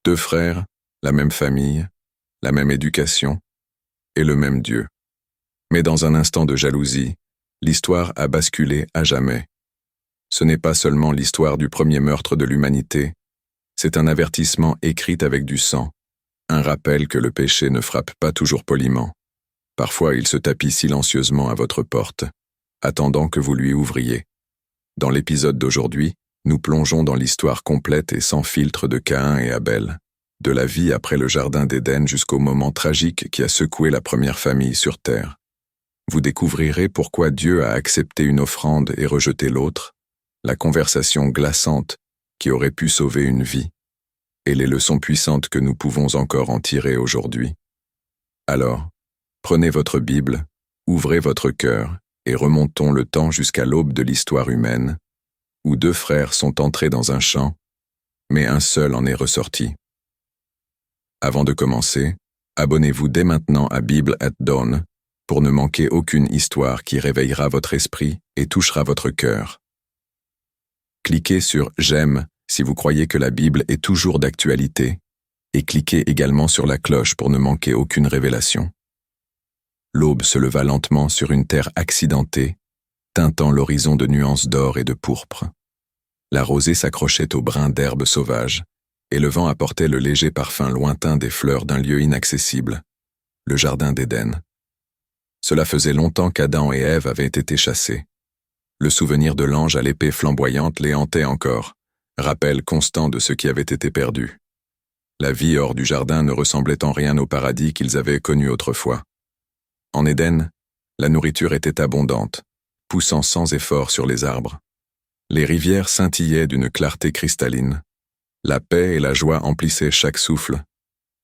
Deux frères, la même famille, la même éducation et le même Dieu. Mais dans un instant de jalousie, l'histoire a basculé à jamais. Ce n'est pas seulement l'histoire du premier meurtre de l'humanité, c'est un avertissement écrit avec du sang, un rappel que le péché ne frappe pas toujours poliment. Parfois il se tapit silencieusement à votre porte, attendant que vous lui ouvriez. Dans l'épisode d'aujourd'hui, nous plongeons dans l'histoire complète et sans filtre de Caïn et Abel, de la vie après le jardin d'Éden jusqu'au moment tragique qui a secoué la première famille sur terre. Vous découvrirez pourquoi Dieu a accepté une offrande et rejeté l'autre, la conversation glaçante qui aurait pu sauver une vie, et les leçons puissantes que nous pouvons encore en tirer aujourd'hui. Alors, prenez votre Bible, ouvrez votre cœur et remontons le temps jusqu'à l'aube de l'histoire humaine, où deux frères sont entrés dans un champ, mais un seul en est ressorti. Avant de commencer, abonnez-vous dès maintenant à Bible at Dawn pour ne manquer aucune histoire qui réveillera votre esprit et touchera votre cœur. Cliquez sur « J'aime » si vous croyez que la Bible est toujours d'actualité, et cliquez également sur la cloche pour ne manquer aucune révélation. L'aube se leva lentement sur une terre accidentée, teintant l'horizon de nuances d'or et de pourpre. La rosée s'accrochait aux brins d'herbe sauvage, et le vent apportait le léger parfum lointain des fleurs d'un lieu inaccessible, le jardin d'Éden. Cela faisait longtemps qu'Adam et Ève avaient été chassés. Le souvenir de l'ange à l'épée flamboyante les hantait encore, rappel constant de ce qui avait été perdu. La vie hors du jardin ne ressemblait en rien au paradis qu'ils avaient connu autrefois. En Éden, la nourriture était abondante, poussant sans effort sur les arbres. Les rivières scintillaient d'une clarté cristalline. La paix et la joie emplissaient chaque souffle.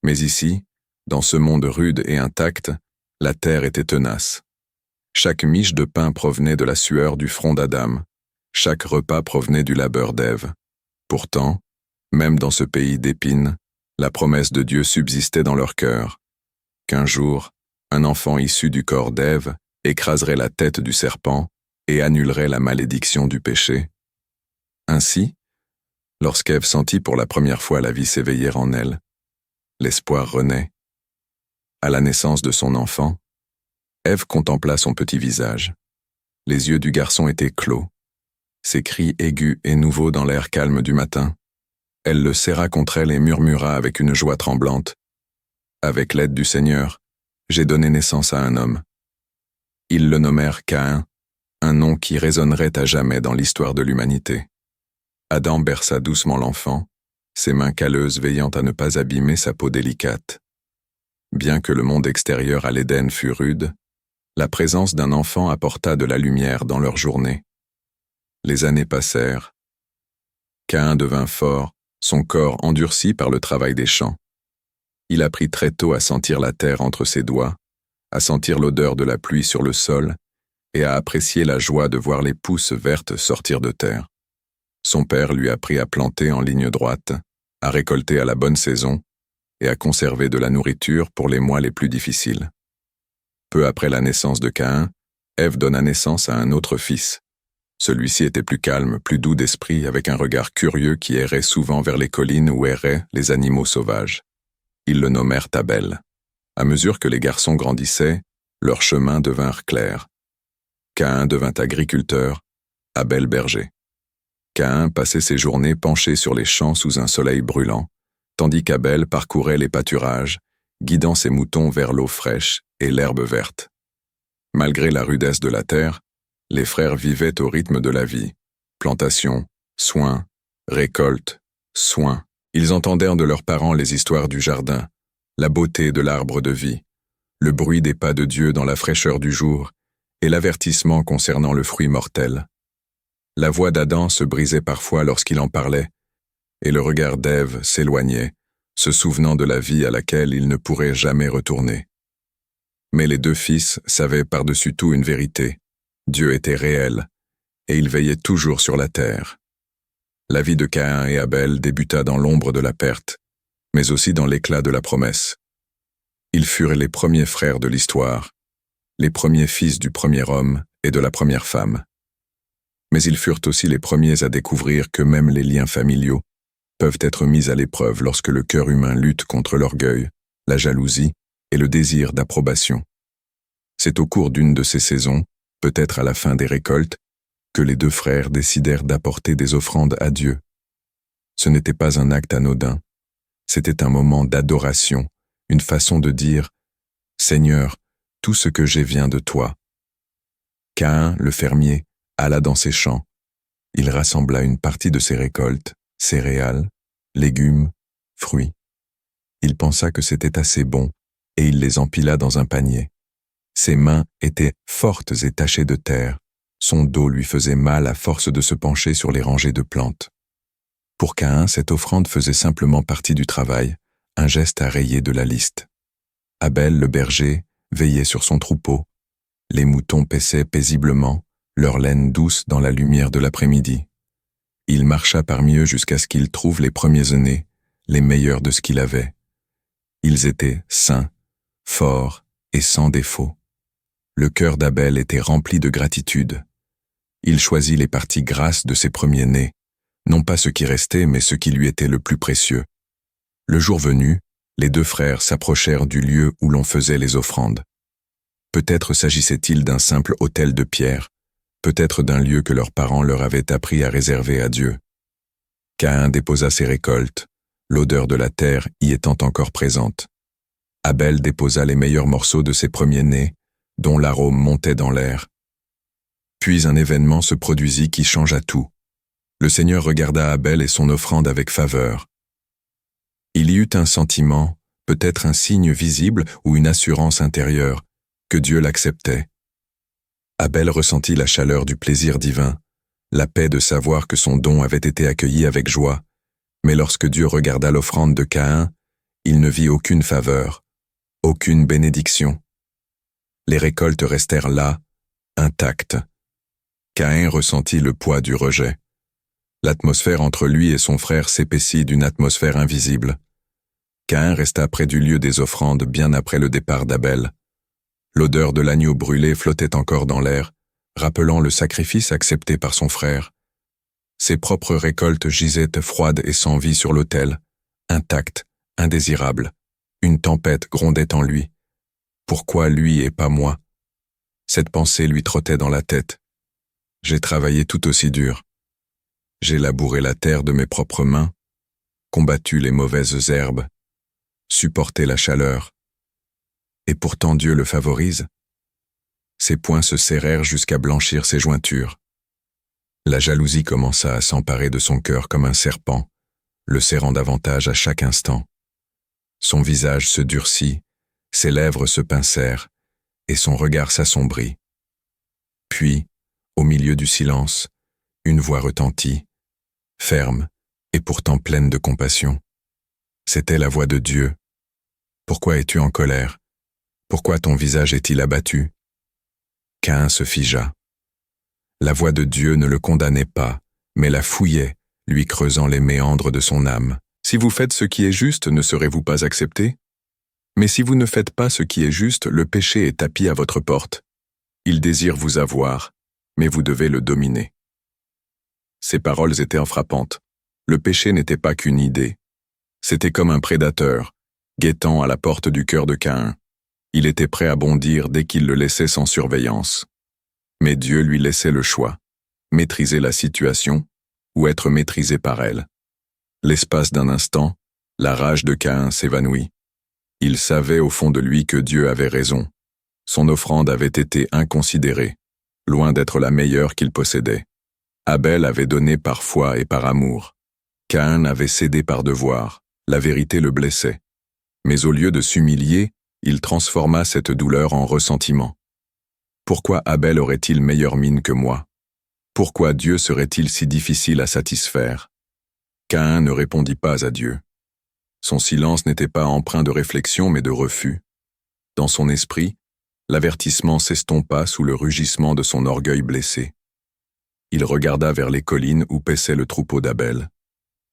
Mais ici, dans ce monde rude et intact, la terre était tenace. Chaque miche de pain provenait de la sueur du front d'Adam. Chaque repas provenait du labeur d'Ève. Pourtant, même dans ce pays d'épines, la promesse de Dieu subsistait dans leur cœur, qu'un jour, un enfant issu du corps d'Ève écraserait la tête du serpent et annulerait la malédiction du péché. Ainsi, lorsqu'Ève sentit pour la première fois la vie s'éveiller en elle, l'espoir renaît. À la naissance de son enfant, Ève contempla son petit visage. Les yeux du garçon étaient clos. Ses cris aigus et nouveaux dans l'air calme du matin. Elle le serra contre elle et murmura avec une joie tremblante. « Avec l'aide du Seigneur, j'ai donné naissance à un homme. » Ils le nommèrent Caïn, un nom qui résonnerait à jamais dans l'histoire de l'humanité. Adam berça doucement l'enfant, ses mains calleuses veillant à ne pas abîmer sa peau délicate. Bien que le monde extérieur à l'Éden fût rude, la présence d'un enfant apporta de la lumière dans leur journée. Les années passèrent. Caïn devint fort, son corps endurci par le travail des champs. Il apprit très tôt à sentir la terre entre ses doigts, à sentir l'odeur de la pluie sur le sol et à apprécier la joie de voir les pousses vertes sortir de terre. Son père lui apprit à planter en ligne droite, à récolter à la bonne saison et à conserver de la nourriture pour les mois les plus difficiles. Peu après la naissance de Caïn, Ève donna naissance à un autre fils. Celui-ci était plus calme, plus doux d'esprit, avec un regard curieux qui errait souvent vers les collines où erraient les animaux sauvages. Ils le nommèrent Abel. À mesure que les garçons grandissaient, leurs chemins devinrent clairs. Caïn devint agriculteur, Abel berger. Caïn passait ses journées penché sur les champs sous un soleil brûlant, tandis qu'Abel parcourait les pâturages, guidant ses moutons vers l'eau fraîche et l'herbe verte. Malgré la rudesse de la terre, les frères vivaient au rythme de la vie. Plantation, soins, récolte, soins. Ils entendèrent de leurs parents les histoires du jardin, la beauté de l'arbre de vie, le bruit des pas de Dieu dans la fraîcheur du jour et l'avertissement concernant le fruit mortel. La voix d'Adam se brisait parfois lorsqu'il en parlait, et le regard d'Ève s'éloignait, se souvenant de la vie à laquelle il ne pourrait jamais retourner. Mais les deux fils savaient par-dessus tout une vérité. Dieu était réel, et il veillait toujours sur la terre. La vie de Caïn et Abel débuta dans l'ombre de la perte, mais aussi dans l'éclat de la promesse. Ils furent les premiers frères de l'histoire, les premiers fils du premier homme et de la première femme. Mais ils furent aussi les premiers à découvrir que même les liens familiaux, peuvent être mises à l'épreuve lorsque le cœur humain lutte contre l'orgueil, la jalousie et le désir d'approbation. C'est au cours d'une de ces saisons, peut-être à la fin des récoltes, que les deux frères décidèrent d'apporter des offrandes à Dieu. Ce n'était pas un acte anodin, c'était un moment d'adoration, une façon de dire « Seigneur, tout ce que j'ai vient de toi ». Caïn, le fermier, alla dans ses champs. Il rassembla une partie de ses récoltes, céréales, légumes, fruits. Il pensa que c'était assez bon, et il les empila dans un panier. Ses mains étaient fortes et tachées de terre. Son dos lui faisait mal à force de se pencher sur les rangées de plantes. Pour Caïn, cette offrande faisait simplement partie du travail, un geste à rayer de la liste. Abel, le berger, veillait sur son troupeau. Les moutons paissaient paisiblement, leur laine douce dans la lumière de l'après-midi. Il marcha parmi eux jusqu'à ce qu'il trouve les premiers-nés, les meilleurs de ce qu'il avait. Ils étaient sains, forts et sans défaut. Le cœur d'Abel était rempli de gratitude. Il choisit les parties grasses de ses premiers-nés, non pas ce qui restait, mais ce qui lui était le plus précieux. Le jour venu, les deux frères s'approchèrent du lieu où l'on faisait les offrandes. Peut-être s'agissait-il d'un simple autel de pierre, peut-être d'un lieu que leurs parents leur avaient appris à réserver à Dieu. Caïn déposa ses récoltes, l'odeur de la terre y étant encore présente. Abel déposa les meilleurs morceaux de ses premiers-nés, dont l'arôme montait dans l'air. Puis un événement se produisit qui changea tout. Le Seigneur regarda Abel et son offrande avec faveur. Il y eut un sentiment, peut-être un signe visible ou une assurance intérieure, que Dieu l'acceptait. Abel ressentit la chaleur du plaisir divin, la paix de savoir que son don avait été accueilli avec joie, mais lorsque Dieu regarda l'offrande de Caïn, il ne vit aucune faveur, aucune bénédiction. Les récoltes restèrent là, intactes. Caïn ressentit le poids du rejet. L'atmosphère entre lui et son frère s'épaissit d'une atmosphère invisible. Caïn resta près du lieu des offrandes bien après le départ d'Abel. L'odeur de l'agneau brûlé flottait encore dans l'air, rappelant le sacrifice accepté par son frère. Ses propres récoltes gisaient froides et sans vie sur l'autel, intactes, indésirables. Une tempête grondait en lui. Pourquoi lui et pas moi? Cette pensée lui trottait dans la tête. J'ai travaillé tout aussi dur. J'ai labouré la terre de mes propres mains, combattu les mauvaises herbes, supporté la chaleur. Et pourtant Dieu le favorise. Ses poings se serrèrent jusqu'à blanchir ses jointures. La jalousie commença à s'emparer de son cœur comme un serpent, le serrant davantage à chaque instant. Son visage se durcit, ses lèvres se pincèrent, et son regard s'assombrit. Puis, au milieu du silence, une voix retentit, ferme et pourtant pleine de compassion. C'était la voix de Dieu. Pourquoi es-tu en colère? Pourquoi ton visage est-il abattu? Caïn se figea. La voix de Dieu ne le condamnait pas, mais la fouillait, lui creusant les méandres de son âme. Si vous faites ce qui est juste, ne serez-vous pas accepté? Mais si vous ne faites pas ce qui est juste, le péché est tapis à votre porte. Il désire vous avoir, mais vous devez le dominer. Ces paroles étaient frappantes. Le péché n'était pas qu'une idée. C'était comme un prédateur, guettant à la porte du cœur de Caïn. Il était prêt à bondir dès qu'il le laissait sans surveillance. Mais Dieu lui laissait le choix, maîtriser la situation ou être maîtrisé par elle. L'espace d'un instant, la rage de Caïn s'évanouit. Il savait au fond de lui que Dieu avait raison. Son offrande avait été inconsidérée, loin d'être la meilleure qu'il possédait. Abel avait donné par foi et par amour. Caïn avait cédé par devoir. La vérité le blessait. Mais au lieu de s'humilier, il transforma cette douleur en ressentiment. Pourquoi Abel aurait-il meilleure mine que moi? Pourquoi Dieu serait-il si difficile à satisfaire? Caïn ne répondit pas à Dieu. Son silence n'était pas empreint de réflexion mais de refus. Dans son esprit, l'avertissement s'estompa sous le rugissement de son orgueil blessé. Il regarda vers les collines où paissait le troupeau d'Abel.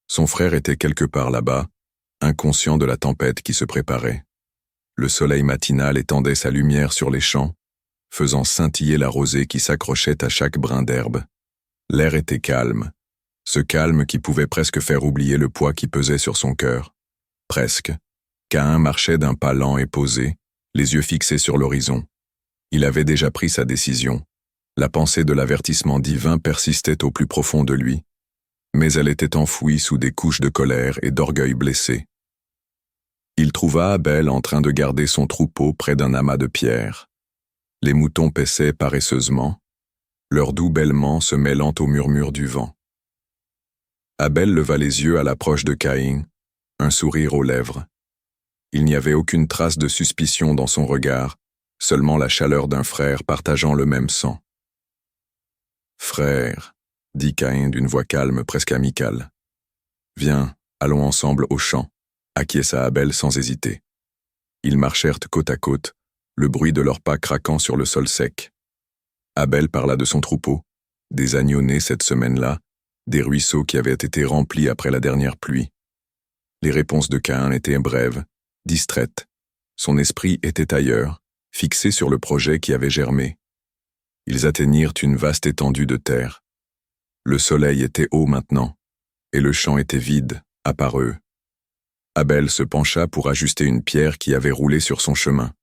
Son frère était quelque part là-bas, inconscient de la tempête qui se préparait. Le soleil matinal étendait sa lumière sur les champs, faisant scintiller la rosée qui s'accrochait à chaque brin d'herbe. L'air était calme. Ce calme qui pouvait presque faire oublier le poids qui pesait sur son cœur. Presque. Caïn marchait d'un pas lent et posé, les yeux fixés sur l'horizon. Il avait déjà pris sa décision. La pensée de l'avertissement divin persistait au plus profond de lui, mais elle était enfouie sous des couches de colère et d'orgueil blessé. Il trouva Abel en train de garder son troupeau près d'un amas de pierres. Les moutons paissaient paresseusement, leur doux bêlement se mêlant au murmure du vent. Abel leva les yeux à l'approche de Caïn, un sourire aux lèvres. Il n'y avait aucune trace de suspicion dans son regard, seulement la chaleur d'un frère partageant le même sang. « Frère, » dit Caïn d'une voix calme, presque amicale. « Viens, allons ensemble au champ, » acquiesça Abel sans hésiter. Ils marchèrent côte à côte, le bruit de leurs pas craquant sur le sol sec. Abel parla de son troupeau, des agneaux nés cette semaine-là, des ruisseaux qui avaient été remplis après la dernière pluie. Les réponses de Caïn étaient brèves, distraites. Son esprit était ailleurs, fixé sur le projet qui avait germé. Ils atteignirent une vaste étendue de terre. Le soleil était haut maintenant, et le champ était vide, à part eux. Abel se pencha pour ajuster une pierre qui avait roulé sur son chemin.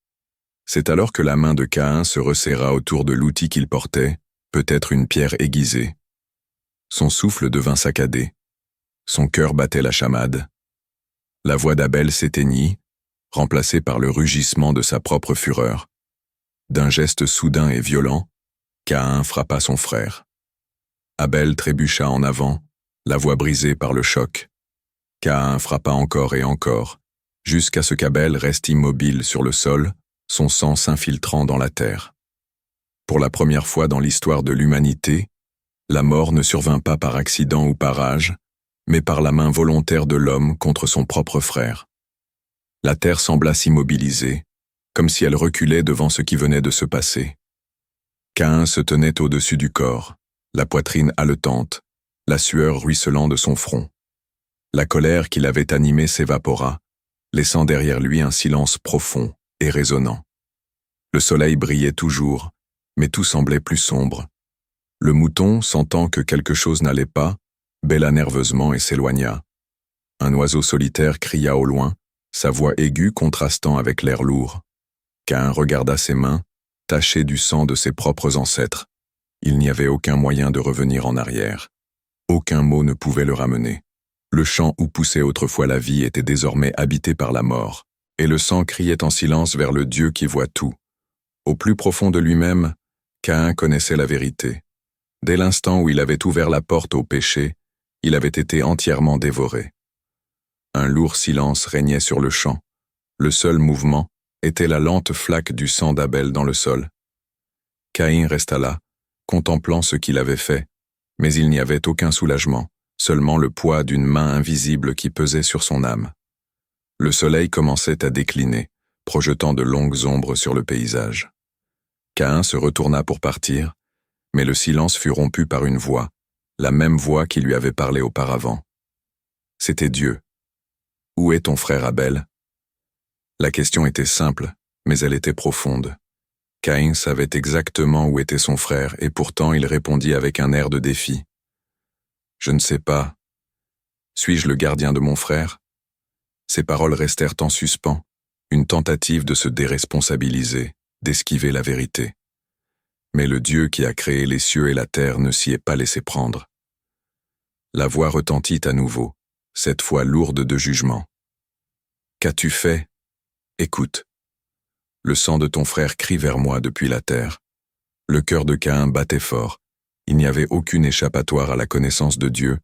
C'est alors que la main de Caïn se resserra autour de l'outil qu'il portait, peut-être une pierre aiguisée. Son souffle devint saccadé. Son cœur battait la chamade. La voix d'Abel s'éteignit, remplacée par le rugissement de sa propre fureur. D'un geste soudain et violent, Caïn frappa son frère. Abel trébucha en avant, la voix brisée par le choc. Caïn frappa encore et encore, jusqu'à ce qu'Abel reste immobile sur le sol, son sang s'infiltrant dans la terre. Pour la première fois dans l'histoire de l'humanité, la mort ne survint pas par accident ou par âge, mais par la main volontaire de l'homme contre son propre frère. La terre sembla s'immobiliser, comme si elle reculait devant ce qui venait de se passer. Caïn se tenait au-dessus du corps, la poitrine haletante, la sueur ruisselant de son front. La colère qui l'avait animé s'évapora, laissant derrière lui un silence profond et résonnant. Le soleil brillait toujours, mais tout semblait plus sombre. Le mouton, sentant que quelque chose n'allait pas, bêla nerveusement et s'éloigna. Un oiseau solitaire cria au loin, sa voix aiguë contrastant avec l'air lourd. Caïn regarda ses mains, tachées du sang de ses propres ancêtres. Il n'y avait aucun moyen de revenir en arrière. Aucun mot ne pouvait le ramener. Le champ où poussait autrefois la vie était désormais habité par la mort, et le sang criait en silence vers le Dieu qui voit tout. Au plus profond de lui-même, Caïn connaissait la vérité. Dès l'instant où il avait ouvert la porte au péché, il avait été entièrement dévoré. Un lourd silence régnait sur le champ. Le seul mouvement était la lente flaque du sang d'Abel dans le sol. Caïn resta là, contemplant ce qu'il avait fait, mais il n'y avait aucun soulagement, seulement le poids d'une main invisible qui pesait sur son âme. Le soleil commençait à décliner, projetant de longues ombres sur le paysage. Caïn se retourna pour partir, mais le silence fut rompu par une voix, la même voix qui lui avait parlé auparavant. C'était Dieu. « Où est ton frère Abel ?» La question était simple, mais elle était profonde. Caïn savait exactement où était son frère, et pourtant il répondit avec un air de défi. « Je ne sais pas. Suis-je le gardien de mon frère ?» Ses paroles restèrent en suspens, une tentative de se déresponsabiliser, d'esquiver la vérité. Mais le Dieu qui a créé les cieux et la terre ne s'y est pas laissé prendre. La voix retentit à nouveau, cette fois lourde de jugement. « Qu'as-tu fait ? Écoute. Le sang de ton frère crie vers moi depuis la terre. » Le cœur de Caïn battait fort. Il n'y avait aucune échappatoire à la connaissance de Dieu,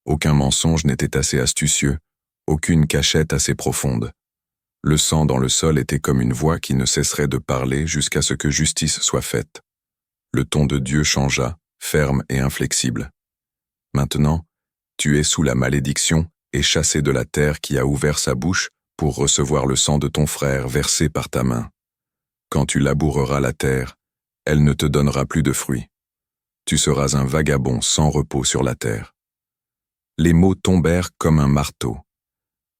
aucun mensonge n'était assez astucieux, aucune cachette assez profonde. Le sang dans le sol était comme une voix qui ne cesserait de parler jusqu'à ce que justice soit faite. Le ton de Dieu changea, ferme et inflexible. « Maintenant, tu es sous la malédiction et chassé de la terre qui a ouvert sa bouche pour recevoir le sang de ton frère versé par ta main. Quand tu laboureras la terre, elle ne te donnera plus de fruits. Tu seras un vagabond sans repos sur la terre. » Les mots tombèrent comme un marteau.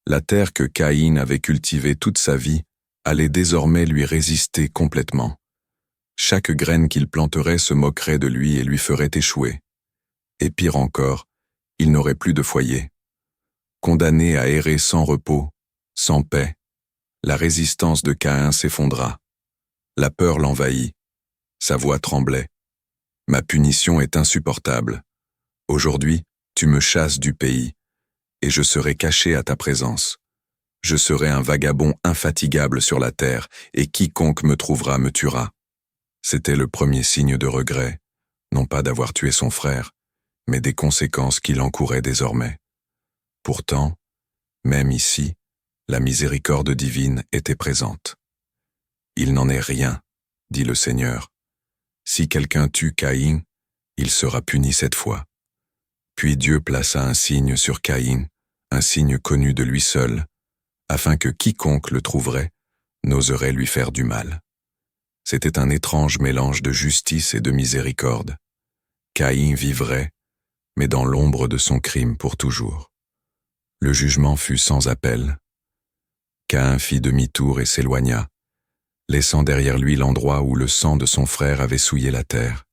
La terre que Caïn avait cultivée toute sa vie allait désormais lui résister complètement. Chaque graine qu'il planterait se moquerait de lui et lui ferait échouer. Et pire encore, il n'aurait plus de foyer. Condamné à errer sans repos, sans paix, la résistance de Caïn s'effondra. La peur l'envahit. Sa voix tremblait. « Ma punition est insupportable. Aujourd'hui, tu me chasses du pays, et je serai caché à ta présence. Je serai un vagabond infatigable sur la terre, et quiconque me trouvera me tuera. » C'était le premier signe de regret, non pas d'avoir tué son frère, mais des conséquences qui l'encouraient désormais. Pourtant, même ici, la miséricorde divine était présente. « Il n'en est rien, dit le Seigneur. Si quelqu'un tue Caïn, il sera puni cette fois. » Puis Dieu plaça un signe sur Caïn, un signe connu de lui seul, afin que quiconque le trouverait n'oserait lui faire du mal. C'était un étrange mélange de justice et de miséricorde. Caïn vivrait, mais dans l'ombre de son crime pour toujours. Le jugement fut sans appel. Caïn fit demi-tour et s'éloigna, laissant derrière lui l'endroit où le sang de son frère avait souillé la terre.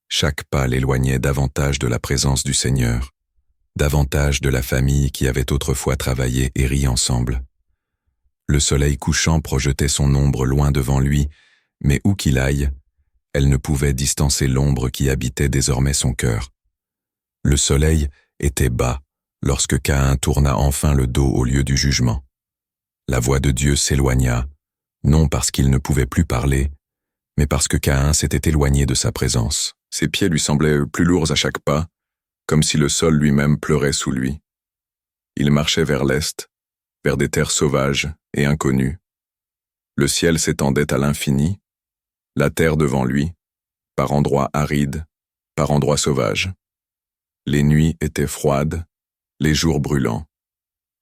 Chaque pas l'éloignait davantage de la présence du Seigneur, davantage de la famille qui avait autrefois travaillé et ri ensemble. Le soleil couchant projetait son ombre loin devant lui, mais où qu'il aille, elle ne pouvait distancer l'ombre qui habitait désormais son cœur. Le soleil était bas lorsque Caïn tourna enfin le dos au lieu du jugement. La voix de Dieu s'éloigna, non parce qu'il ne pouvait plus parler, mais parce que Caïn s'était éloigné de sa présence. Ses pieds lui semblaient plus lourds à chaque pas, comme si le sol lui-même pleurait sous lui. Il marchait vers l'est, vers des terres sauvages et inconnues. Le ciel s'étendait à l'infini, la terre devant lui, par endroits arides, par endroits sauvages. Les nuits étaient froides, les jours brûlants.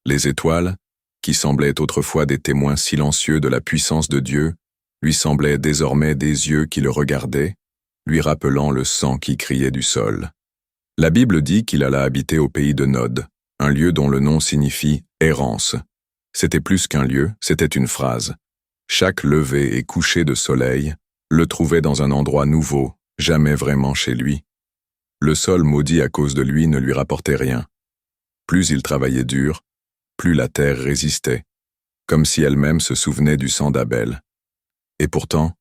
Les étoiles, qui semblaient autrefois des témoins silencieux de la puissance de Dieu, lui semblaient désormais des yeux qui le regardaient, lui rappelant le sang qui criait du sol. La Bible dit qu'il alla habiter au pays de Nod, un lieu dont le nom signifie « errance ». C'était plus qu'un lieu, c'était une phrase. Chaque lever et coucher de soleil le trouvait dans un endroit nouveau, jamais vraiment chez lui. Le sol maudit à cause de lui ne lui rapportait rien. Plus il travaillait dur, plus la terre résistait, comme si elle-même se souvenait du sang d'Abel. Et pourtant,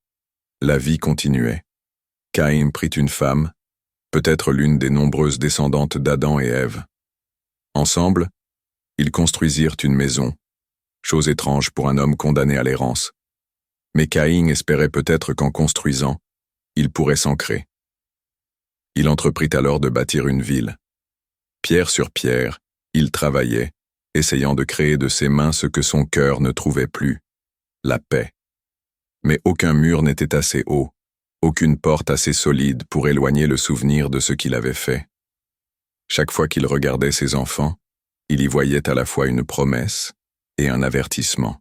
la vie continuait. Caïn prit une femme, peut-être l'une des nombreuses descendantes d'Adam et Ève. Ensemble, ils construisirent une maison, chose étrange pour un homme condamné à l'errance. Mais Caïn espérait peut-être qu'en construisant, il pourrait s'ancrer. Il entreprit alors de bâtir une ville. Pierre sur pierre, il travaillait, essayant de créer de ses mains ce que son cœur ne trouvait plus, la paix. Mais aucun mur n'était assez haut, aucune porte assez solide pour éloigner le souvenir de ce qu'il avait fait. Chaque fois qu'il regardait ses enfants, il y voyait à la fois une promesse et un avertissement.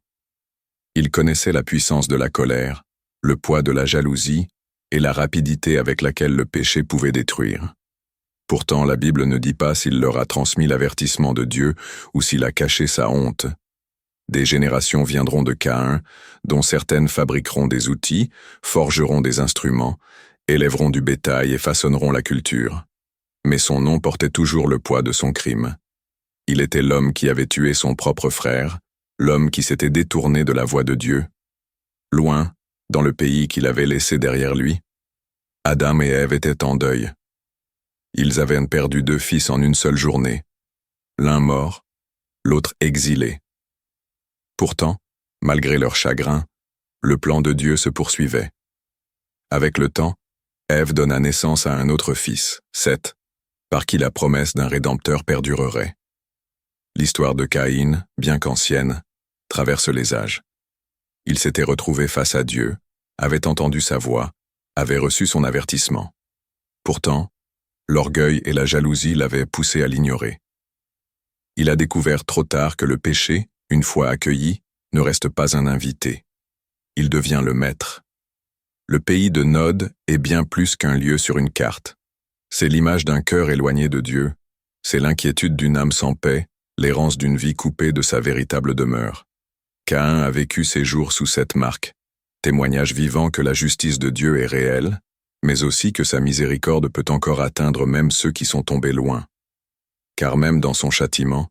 Il connaissait la puissance de la colère, le poids de la jalousie et la rapidité avec laquelle le péché pouvait détruire. Pourtant, la Bible ne dit pas s'il leur a transmis l'avertissement de Dieu ou s'il a caché sa honte. Des générations viendront de Caïn, dont certaines fabriqueront des outils, forgeront des instruments, élèveront du bétail et façonneront la culture. Mais son nom portait toujours le poids de son crime. Il était l'homme qui avait tué son propre frère, l'homme qui s'était détourné de la voie de Dieu. Loin, dans le pays qu'il avait laissé derrière lui, Adam et Ève étaient en deuil. Ils avaient perdu 2 fils en une seule journée, l'un mort, l'autre exilé. Pourtant, malgré leur chagrin, le plan de Dieu se poursuivait. Avec le temps, Ève donna naissance à un autre fils, Seth, par qui la promesse d'un Rédempteur perdurerait. L'histoire de Caïn, bien qu'ancienne, traverse les âges. Il s'était retrouvé face à Dieu, avait entendu sa voix, avait reçu son avertissement. Pourtant, l'orgueil et la jalousie l'avaient poussé à l'ignorer. Il a découvert trop tard que le péché, une fois accueilli, ne reste pas un invité. Il devient le maître. Le pays de Nod est bien plus qu'un lieu sur une carte. C'est l'image d'un cœur éloigné de Dieu, c'est l'inquiétude d'une âme sans paix, l'errance d'une vie coupée de sa véritable demeure. Caïn a vécu ses jours sous cette marque, témoignage vivant que la justice de Dieu est réelle, mais aussi que sa miséricorde peut encore atteindre même ceux qui sont tombés loin. car même dans son châtiment,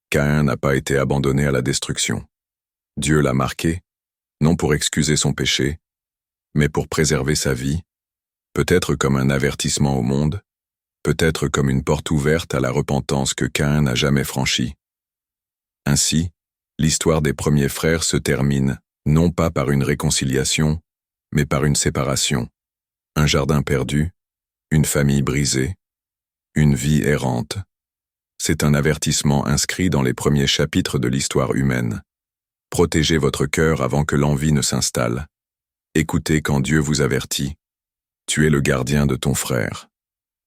Caïn n'a pas été abandonné à la destruction. Dieu l'a marqué, non pour excuser son péché, mais pour préserver sa vie, peut-être comme un avertissement au monde, peut-être comme une porte ouverte à la repentance que Caïn n'a jamais franchie. Ainsi, l'histoire des premiers frères se termine non pas par une réconciliation, mais par une séparation, un jardin perdu, une famille brisée, une vie errante. C'est un avertissement inscrit dans les premiers chapitres de l'histoire humaine. Protégez votre cœur avant que l'envie ne s'installe. Écoutez quand Dieu vous avertit. Tu es le gardien de ton frère.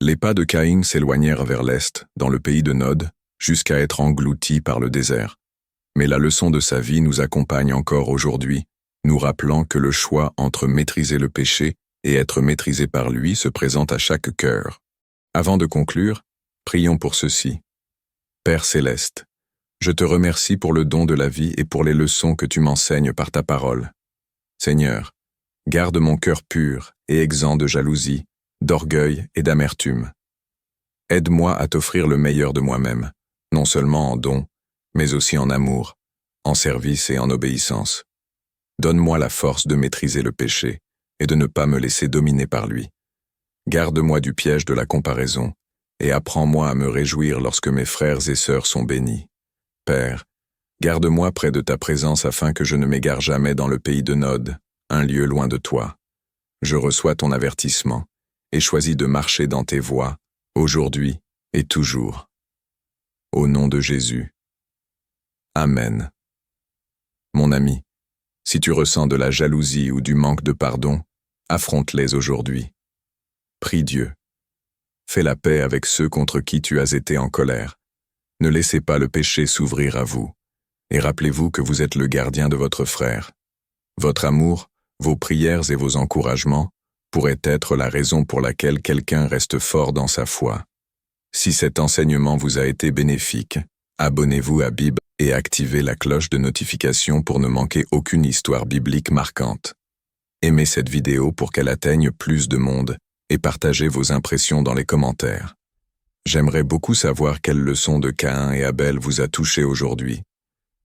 Les pas de Caïn s'éloignèrent vers l'est, dans le pays de Nod, jusqu'à être engloutis par le désert. Mais la leçon de sa vie nous accompagne encore aujourd'hui, nous rappelant que le choix entre maîtriser le péché et être maîtrisé par lui se présente à chaque cœur. Avant de conclure, prions pour ceci. Père céleste, je te remercie pour le don de la vie et pour les leçons que tu m'enseignes par ta parole. Seigneur, garde mon cœur pur et exempt de jalousie, d'orgueil et d'amertume. Aide-moi à t'offrir le meilleur de moi-même, non seulement en don, mais aussi en amour, en service et en obéissance. Donne-moi la force de maîtriser le péché et de ne pas me laisser dominer par lui. Garde-moi du piège de la comparaison et apprends-moi à me réjouir lorsque mes frères et sœurs sont bénis. Père, garde-moi près de ta présence afin que je ne m'égare jamais dans le pays de Nod, un lieu loin de toi. Je reçois ton avertissement et choisis de marcher dans tes voies, aujourd'hui et toujours. Au nom de Jésus. Amen. Mon ami, si tu ressens de la jalousie ou du manque de pardon, affronte-les aujourd'hui. Prie Dieu. Fais la paix avec ceux contre qui tu as été en colère. Ne laissez pas le péché s'ouvrir à vous. Et rappelez-vous que vous êtes le gardien de votre frère. Votre amour, vos prières et vos encouragements pourraient être la raison pour laquelle quelqu'un reste fort dans sa foi. Si cet enseignement vous a été bénéfique, abonnez-vous à Bible et activez la cloche de notification pour ne manquer aucune histoire biblique marquante. Aimez cette vidéo pour qu'elle atteigne plus de monde et partagez vos impressions dans les commentaires. J'aimerais beaucoup savoir quelle leçon de Caïn et Abel vous a touché aujourd'hui.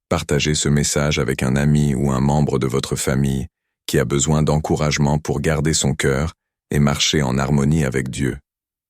Partagez ce message avec un ami ou un membre de votre famille qui a besoin d'encouragement pour garder son cœur et marcher en harmonie avec Dieu.